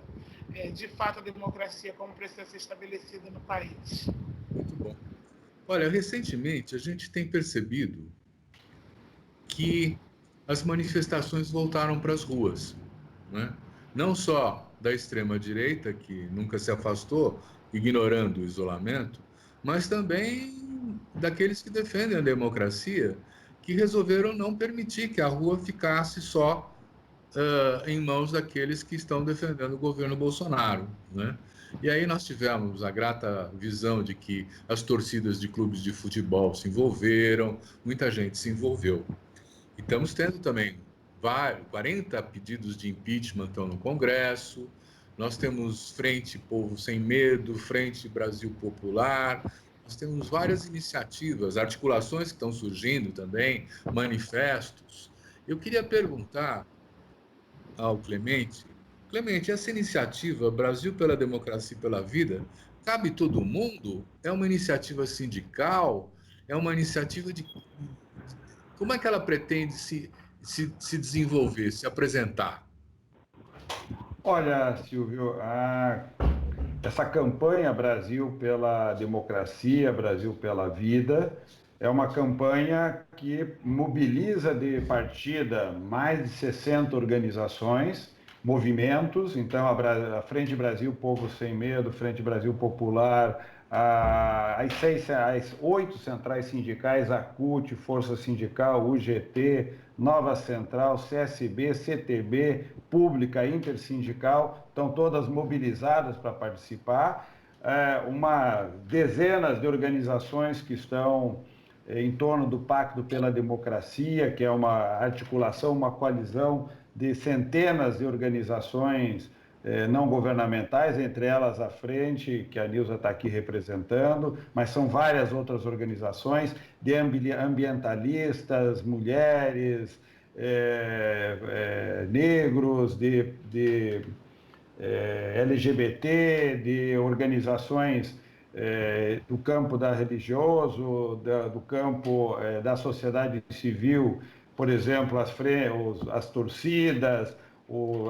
de fato a democracia como precisa ser estabelecida no país. Muito bom. Olha, recentemente a gente tem percebido que as manifestações voltaram para as ruas, né? Não só da extrema-direita, que nunca se afastou, ignorando o isolamento, mas também daqueles que defendem a democracia, que resolveram não permitir que a rua ficasse só em mãos daqueles que estão defendendo o governo Bolsonaro, né? E aí nós tivemos a grata visão de que as torcidas de clubes de futebol se envolveram, muita gente se envolveu. E estamos tendo também 40 pedidos de impeachment estão no Congresso, nós temos Frente Povo Sem Medo, Frente Brasil Popular, nós temos várias iniciativas, articulações que estão surgindo também, manifestos. Eu queria perguntar ao Clemente, Clemente, essa iniciativa Brasil pela Democracia e pela Vida, cabe todo mundo? É uma iniciativa sindical? É uma iniciativa de como é que ela pretende se desenvolver, se apresentar? Olha, Silvio, essa campanha Brasil pela Democracia, Brasil pela Vida, é uma campanha que mobiliza de partida mais de 60 organizações, movimentos. Então, a Frente Brasil Povo Sem Medo, Frente Brasil Popular, as 8 centrais sindicais, a CUT, Força Sindical, UGT, Nova Central, CSB, CTB, Pública, Intersindical, estão todas mobilizadas para participar. Dezenas de organizações que estão em torno do Pacto pela Democracia, que é uma articulação, uma coalizão de centenas de organizações não governamentais, entre elas a Frente, que a Nilza está aqui representando, mas são várias outras organizações de ambientalistas, mulheres, negros, de LGBT, de organizações do campo da religioso, do campo da sociedade civil, por exemplo, as torcidas,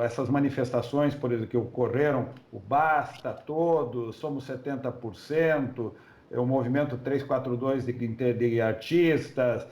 essas manifestações, por exemplo, que ocorreram, o Basta, Todos, Somos 70%, o Movimento 342 de artistas,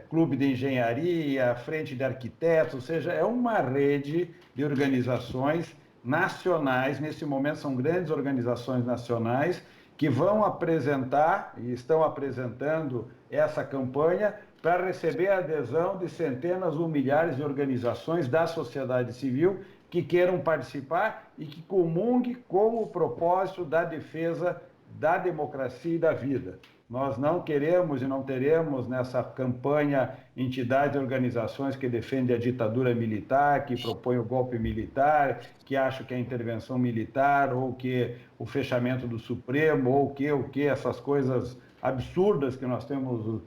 Clube de Engenharia, Frente de Arquitetos, ou seja, é uma rede de organizações nacionais, nesse momento são grandes organizações nacionais, que vão apresentar e estão apresentando essa campanha para receber a adesão de centenas ou milhares de organizações da sociedade civil que queiram participar e que comunguem com o propósito da defesa da democracia e da vida. Nós não queremos e não teremos nessa campanha entidades e organizações que defendem a ditadura militar, que propõem o golpe militar, que acham que é a intervenção militar, ou que o fechamento do Supremo, ou que essas coisas absurdas que nós temos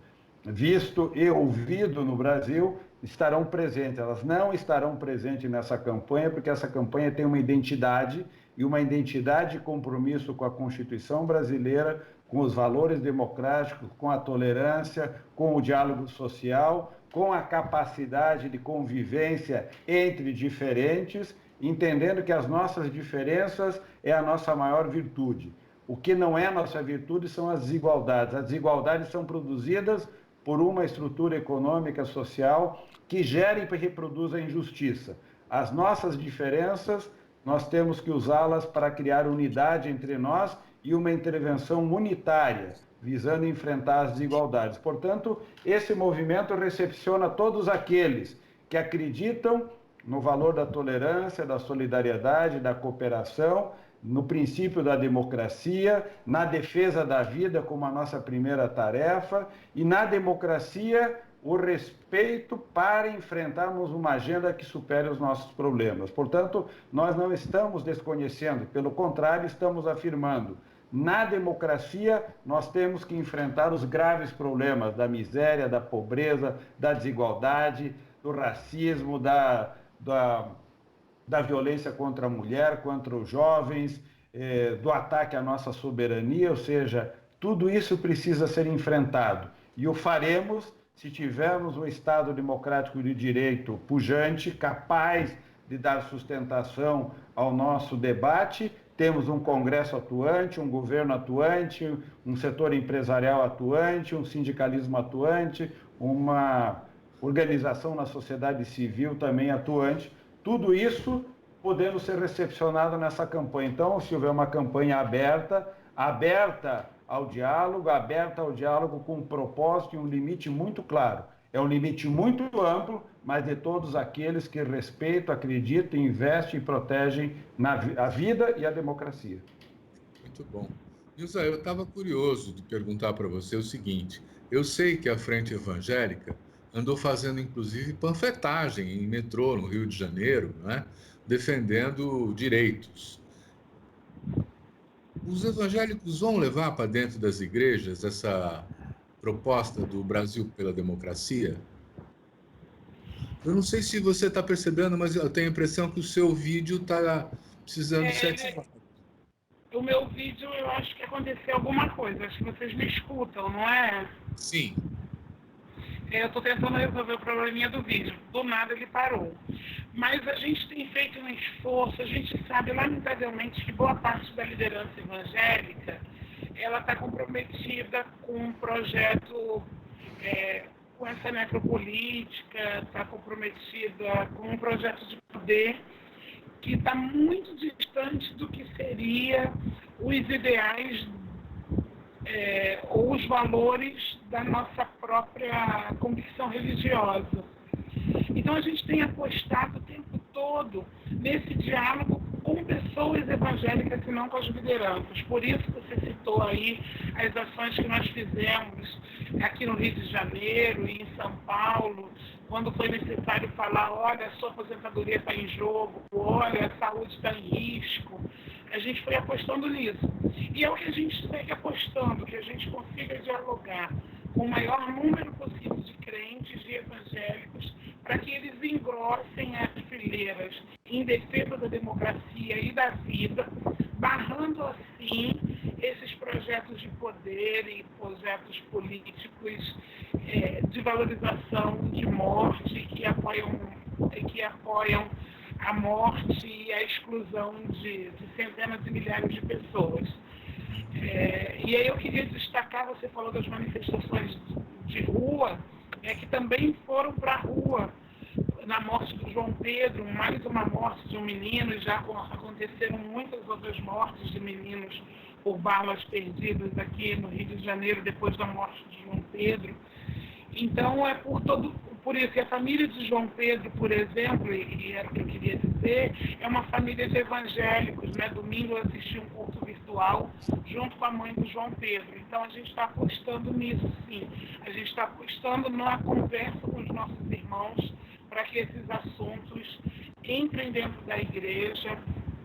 visto e ouvido no Brasil estarão presentes. Elas não estarão presentes nessa campanha, porque essa campanha tem uma identidade, e uma identidade de compromisso com a Constituição brasileira, com os valores democráticos, com a tolerância, com o diálogo social, com a capacidade de convivência entre diferentes, entendendo que as nossas diferenças é a nossa maior virtude. O que não é a nossa virtude são as desigualdades. As desigualdades são produzidas por uma estrutura econômica, social, que gera e reproduz a injustiça. As nossas diferenças, nós temos que usá-las para criar unidade entre nós e uma intervenção unitária, visando enfrentar as desigualdades. Portanto, esse movimento recepciona todos aqueles que acreditam no valor da tolerância, da solidariedade, da cooperação, no princípio da democracia, na defesa da vida como a nossa primeira tarefa, e na democracia o respeito para enfrentarmos uma agenda que supere os nossos problemas. Portanto, nós não estamos desconhecendo, pelo contrário, estamos afirmando: na democracia, nós temos que enfrentar os graves problemas da miséria, da pobreza, da desigualdade, do racismo, da violência contra a mulher, contra os jovens, do ataque à nossa soberania, ou seja, tudo isso precisa ser enfrentado. E o faremos se tivermos um Estado democrático de direito pujante, capaz de dar sustentação ao nosso debate. Temos um Congresso atuante, um governo atuante, um setor empresarial atuante, um sindicalismo atuante, uma organização na sociedade civil também atuante. Tudo isso podendo ser recepcionado nessa campanha. Então, se houver uma campanha aberta ao diálogo com um propósito e um limite muito claro. É um limite muito amplo, mas de todos aqueles que respeitam, acreditam, investem e protegem a vida e a democracia. Muito bom. Nilson, eu estava curioso de perguntar para você o seguinte: eu sei que a Frente Evangélica andou fazendo, inclusive, panfletagem em metrô no Rio de Janeiro, né, defendendo direitos. Os evangélicos vão levar para dentro das igrejas essa proposta do Brasil pela democracia? Eu não sei se você está percebendo, mas eu tenho a impressão que o seu vídeo está precisando ser ativado. O meu vídeo, eu acho que aconteceu alguma coisa. Acho que vocês me escutam, não é? Sim. Eu estou tentando resolver o probleminha do vídeo. Do nada ele parou. Mas a gente tem feito um esforço. A gente sabe, lamentavelmente, que boa parte da liderança evangélica ela está comprometida com um projeto, com essa necropolítica, está comprometida com um projeto de poder que está muito distante do que seria os ideais ou os valores da nossa própria convicção religiosa. Então a gente tem apostado o tempo todo nesse diálogo com pessoas evangélicas e não com as lideranças. Por isso que você citou aí as ações que nós fizemos aqui no Rio de Janeiro e em São Paulo, quando foi necessário falar: olha, a sua aposentadoria está em jogo, olha, a saúde está em risco. A gente foi apostando nisso. E é o que a gente segue apostando, que a gente consiga dialogar com o maior número possível de crentes e evangélicos, para que eles engrossem as fileiras em defesa da democracia e da vida, barrando assim esses projetos de poder e projetos políticos de valorização de morte que apoiam a morte e a exclusão de centenas de milhares de pessoas. E aí eu queria destacar, você falou das manifestações de rua, que também foram para a rua na morte do João Pedro, mais uma morte de um menino, e já aconteceram muitas outras mortes de meninos por balas perdidas aqui no Rio de Janeiro depois da morte de João Pedro. Então, é por isso que a família de João Pedro, por exemplo, e era o que eu queria dizer, é uma família de evangélicos, né? Domingo eu assisti um culto virtual junto com a mãe do João Pedro. Então, a gente está apostando nisso, sim. A gente está apostando na conversa com os nossos irmãos para que esses assuntos entrem dentro da igreja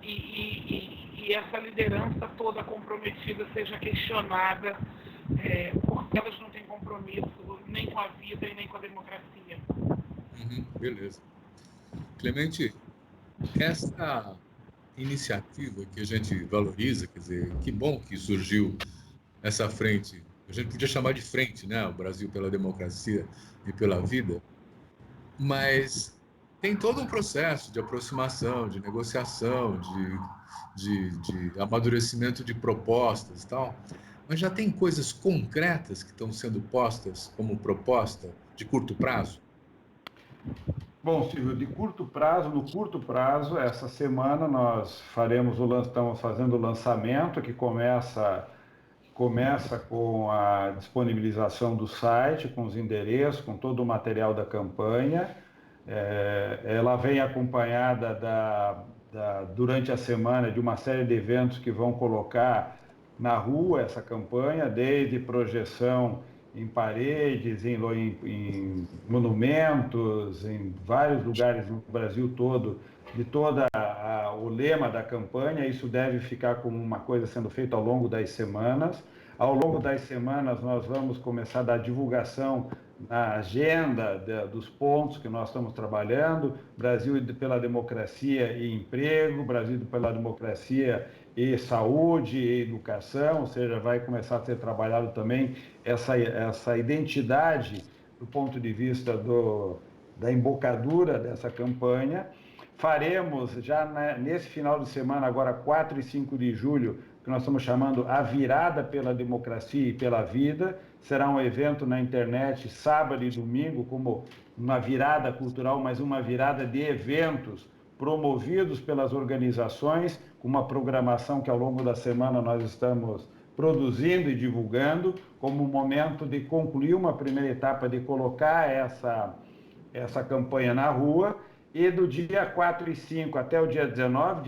e essa liderança toda comprometida seja questionada, porque elas não têm compromisso nem com a vida e nem com a democracia. Beleza. Clemente, essa iniciativa que a gente valoriza, quer dizer, que bom que surgiu essa frente, a gente podia chamar de frente, né? O Brasil pela Democracia e pela Vida, mas tem todo um processo de aproximação, de negociação, de amadurecimento de propostas e tal, mas já tem coisas concretas que estão sendo postas como proposta de curto prazo? Bom, Silvio, de curto prazo, no curto prazo, essa semana nós estamos fazendo o lançamento que começa com a disponibilização do site, com os endereços, com todo o material da campanha. Ela vem acompanhada durante a semana de uma série de eventos que vão colocar na rua essa campanha, desde projeção em paredes, em monumentos, em vários lugares no Brasil todo, de todo o lema da campanha. Isso deve ficar como uma coisa sendo feita ao longo das semanas. Ao longo das semanas, nós vamos começar a dar divulgação na agenda dos pontos que nós estamos trabalhando: Brasil pela democracia e emprego, Brasil pela democracia e saúde e educação, ou seja, vai começar a ser trabalhado também essa identidade do ponto de vista da embocadura dessa campanha. Faremos já nesse final de semana, agora 4 e 5 de julho, que nós estamos chamando a Virada pela Democracia e pela Vida. Será um evento na internet, sábado e domingo, como uma virada cultural, mas uma virada de eventos promovidos pelas organizações, com uma programação que ao longo da semana nós estamos produzindo e divulgando, como um momento de concluir uma primeira etapa de colocar essa campanha na rua. E do dia 4 e 5 até o dia 19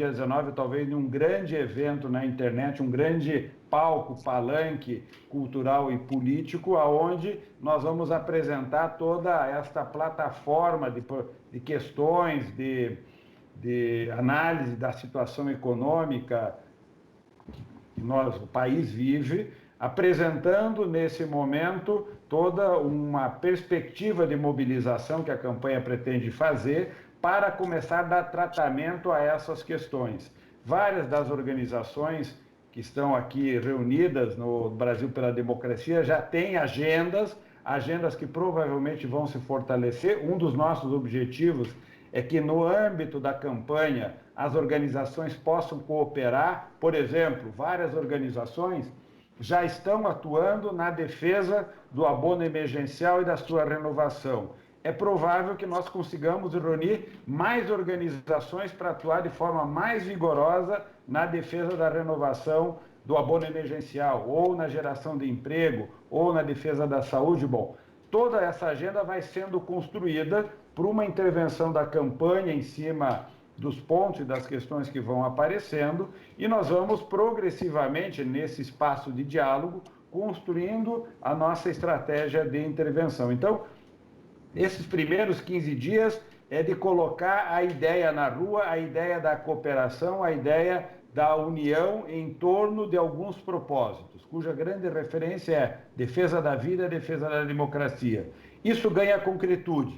talvez um grande evento na internet, um grande palco, palanque cultural e político, aonde nós vamos apresentar toda esta plataforma de questões, de análise da situação econômica que o país vive, apresentando nesse momento toda uma perspectiva de mobilização que a campanha pretende fazer para começar a dar tratamento a essas questões. Várias das organizações que estão aqui reunidas no Brasil pela Democracia já têm agendas que provavelmente vão se fortalecer. Um dos nossos objetivos é que no âmbito da campanha as organizações possam cooperar. Por exemplo, várias organizações já estão atuando na defesa do abono emergencial e da sua renovação. É provável que nós consigamos reunir mais organizações para atuar de forma mais vigorosa na defesa da renovação do abono emergencial, ou na geração de emprego, ou na defesa da saúde. Bom, toda essa agenda vai sendo construída por uma intervenção da campanha em cima dos pontos e das questões que vão aparecendo, e nós vamos progressivamente, nesse espaço de diálogo, construindo a nossa estratégia de intervenção. Então, esses primeiros 15 dias é de colocar a ideia na rua, a ideia da cooperação, a ideia da união em torno de alguns propósitos, cuja grande referência é defesa da vida, defesa da democracia. Isso ganha concretude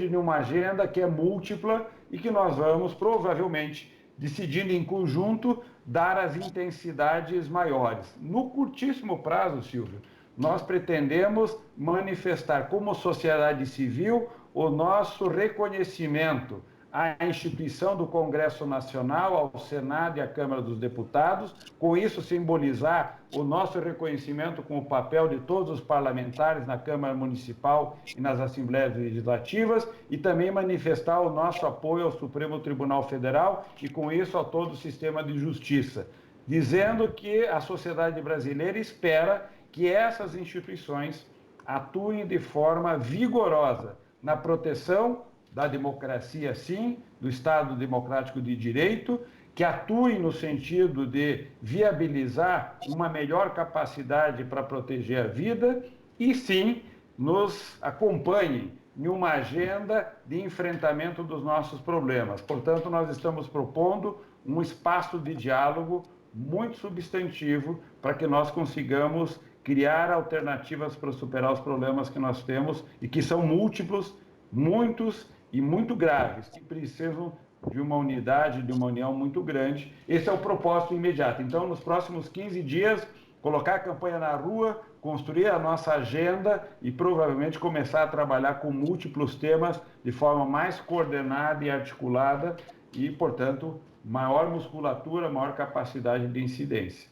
numa agenda que é múltipla e que nós vamos, provavelmente, decidindo em conjunto, dar as intensidades maiores. No curtíssimo prazo, Silvio, nós pretendemos manifestar como sociedade civil o nosso reconhecimento à instituição do Congresso Nacional, ao Senado e à Câmara dos Deputados, com isso simbolizar o nosso reconhecimento com o papel de todos os parlamentares na Câmara Municipal e nas Assembleias Legislativas, e também manifestar o nosso apoio ao Supremo Tribunal Federal e, com isso, a todo o sistema de justiça. dizendo que a sociedade brasileira espera que essas instituições atuem de forma vigorosa na proteção da democracia, sim, do Estado Democrático de Direito, que atuem no sentido de viabilizar uma melhor capacidade para proteger a vida e, sim, nos acompanhem em uma agenda de enfrentamento dos nossos problemas. Portanto, nós estamos propondo um espaço de diálogo muito substantivo para que nós consigamos criar alternativas para superar os problemas que nós temos e que são múltiplos, muitos e muito graves, que precisam de uma unidade, de uma união muito grande. Esse é o propósito imediato. Então, nos próximos 15 dias, colocar a campanha na rua, construir a nossa agenda e provavelmente começar a trabalhar com múltiplos temas de forma mais coordenada e articulada e, portanto, maior musculatura, maior capacidade de incidência.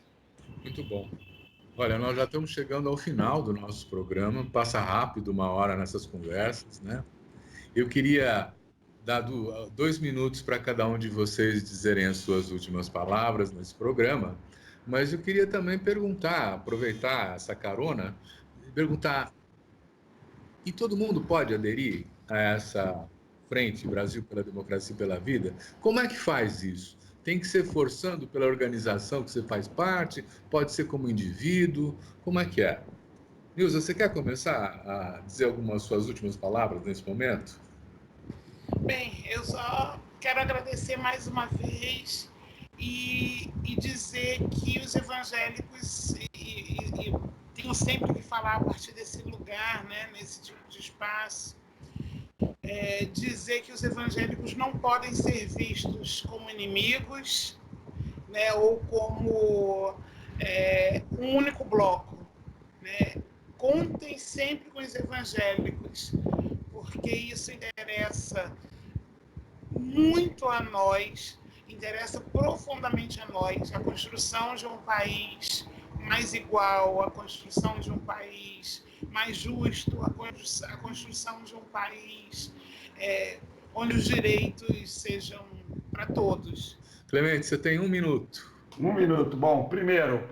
Muito bom. Olha, nós já estamos chegando ao final do nosso programa, passa rápido 1 hora nessas conversas, né? Eu queria dar 2 minutos para cada um de vocês dizerem as suas últimas palavras nesse programa, mas eu queria também perguntar, aproveitar essa carona, e perguntar, e todo mundo pode aderir a essa frente Brasil pela Democracia e pela Vida? Como é que faz isso? Tem que ser forçando pela organização que você faz parte? Pode ser como indivíduo? Como é que é? Nilza, você quer começar a dizer algumas suas últimas palavras nesse momento? Bem, eu só quero agradecer mais uma vez e dizer que os evangélicos, e tenho sempre que falar a partir desse lugar, né, nesse tipo de espaço, dizer que os evangélicos não podem ser vistos como inimigos, né, ou como um único bloco, né? Contem sempre com os evangélicos, porque isso interessa muito a nós, interessa profundamente a nós, a construção de um país mais igual, a construção de um país mais justo, a construção de um país onde os direitos sejam para todos. Clemente, você tem 1 minuto. 1 minuto. Bom, primeiro,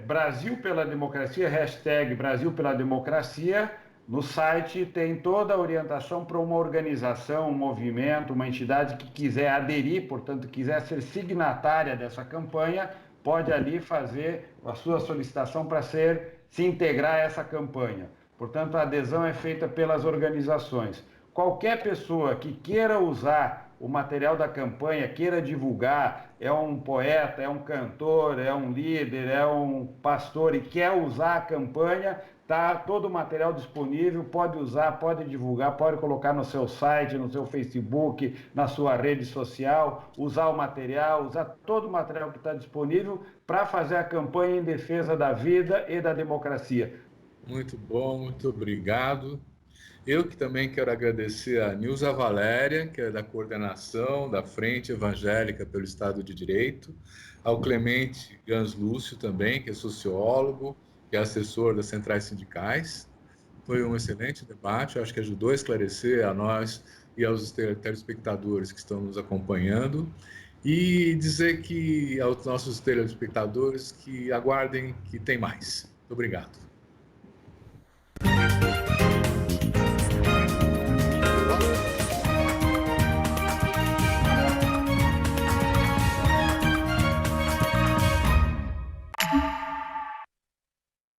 Brasil pela Democracia, hashtag Brasil pela Democracia. No site tem toda a orientação para uma organização, um movimento, uma entidade que quiser aderir, portanto, quiser ser signatária dessa campanha, pode ali fazer a sua solicitação para se integrar a essa campanha. Portanto, a adesão é feita pelas organizações. Qualquer pessoa que queira usar o material da campanha, queira divulgar, é um poeta, é um cantor, é um líder, é um pastor e quer usar a campanha, tá todo o material disponível, pode usar, pode divulgar, pode colocar no seu site, no seu Facebook, na sua rede social, usar o material, usar todo o material que está disponível para fazer a campanha em defesa da vida e da democracia. Muito bom, muito obrigado. Eu que também quero agradecer a Nilza Valéria, que é da coordenação da Frente Evangélica pelo Estado de Direito, ao Clemente Gans Lúcio também, que é sociólogo, que é assessor das centrais sindicais. Foi um excelente debate, eu acho que ajudou a esclarecer a nós e aos telespectadores que estão nos acompanhando. E dizer que aos nossos telespectadores que aguardem que tem mais. Muito obrigado.